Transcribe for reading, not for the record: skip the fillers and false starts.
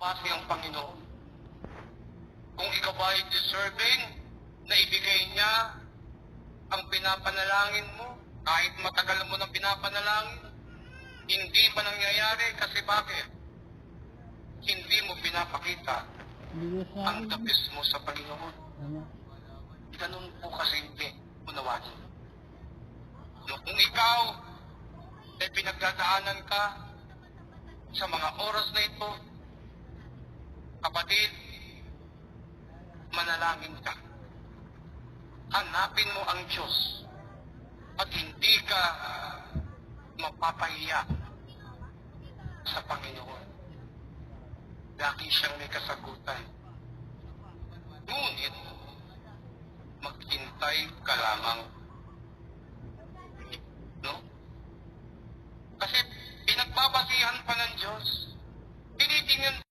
pumapasi ang Panginoon. Kung ikaw ba ay deserving na ibigay niya ang pinapanalangin mo, kahit matagal mo nang pinapanalangin, hindi pa nangyayari kasi bakit? Hindi mo pinapakita ang the best mo sa Panginoon. Ganun po kasi hindi unawain. No, kung ikaw ay pinagdadaanan ka sa mga oras na ito, kapatid, manalangin ka. Hanapin mo ang Diyos at hindi ka mapapahiya sa Panginoon. Lagi siyang may kasagutan. Ngunit, maghintay ka lamang. No? Kasi pinagbabasihan pa ng Diyos. Tinitingnan